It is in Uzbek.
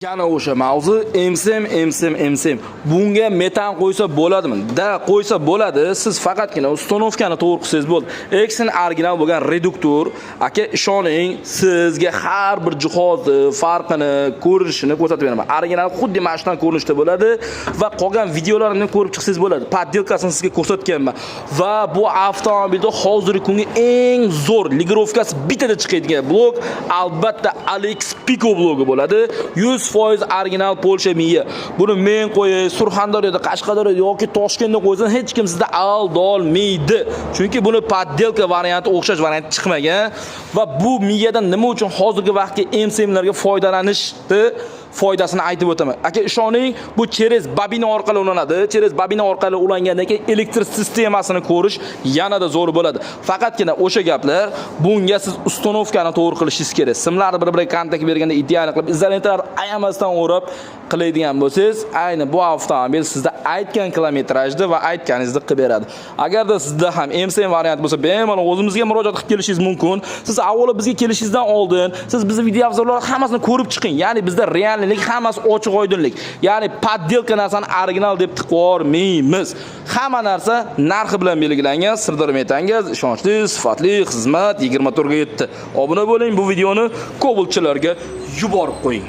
Yana o'sha mavzu MSM. Bunga metan qo'ysa bo'ladimi? Da, qo'ysa bo'ladi. Siz faqatgina uстановкani to'g'ri qilsangiz bo'ldi. Exen original bo'lgan reduktor, aka ishoning, sizga har bir jihozni farqini, ko'rinishini ko'rsatib beraman. Original xuddi mana shunday ko'rinishda bo'ladi va qolgan videolarimni ko'rib chiqsangiz bo'ladi. Poddelkasini sizga ko'rsatganman. Va bu avtomobilda hozirgi kungi eng zo'r ligirovkasi bitada chiqadigan blok albatta Alex Pico blogi bo'ladi. 100% original Polsha miya. Buni men qo'yay, Surxondaryoda, Qashqadaryoda yoki Toshkentda qo'ysan, hech kim sizda aldolmaydi. Chunki buni poddelka varianti, o'xshash variant chiqmagan va bu miyadan nima uchun hozirgi vaqtga MSMlarga foydalanishni foydasini aytib o'taman. Aka ishoning, bu через bobina orqali ulanadi. Через bobina orqali ulangandan keyin elektr sistemasini ko'rish yanada zo'r bo'ladi. Faqatgina o'sha gaplar, bunga siz uстановкani to'g'ri qilishingiz kerak. Simlarni bir-biriga kontakt berganda ideal qilib, izolentlar ayamasdan o'rab qiladigan bo'lsangiz, ayni bu avtomobil sizda aytgan kilometrajni va aytganingizni qilib beradi. Agarda sizda ham MSM variant bo'lsa, bemalol o'zimizga murojaat qilib kelishingiz mumkin. Siz avvalo bizga kelishingizdan oldin, siz bizning video obzorlarni hammasini ko'rib chiqing. Ya'ni bizda reallik hammasi ochiq oydinlik. Ya'ni poddelka narsani original deb tiqvormaymiz. Hamma narsa narxi bilan belgilangan. Sirdaryo metangiz ishonchli, sifatli xizmat 24 ga yetdi. Obuna bo'ling, bu videoni Cobaltchilarga yuborib qo'ying.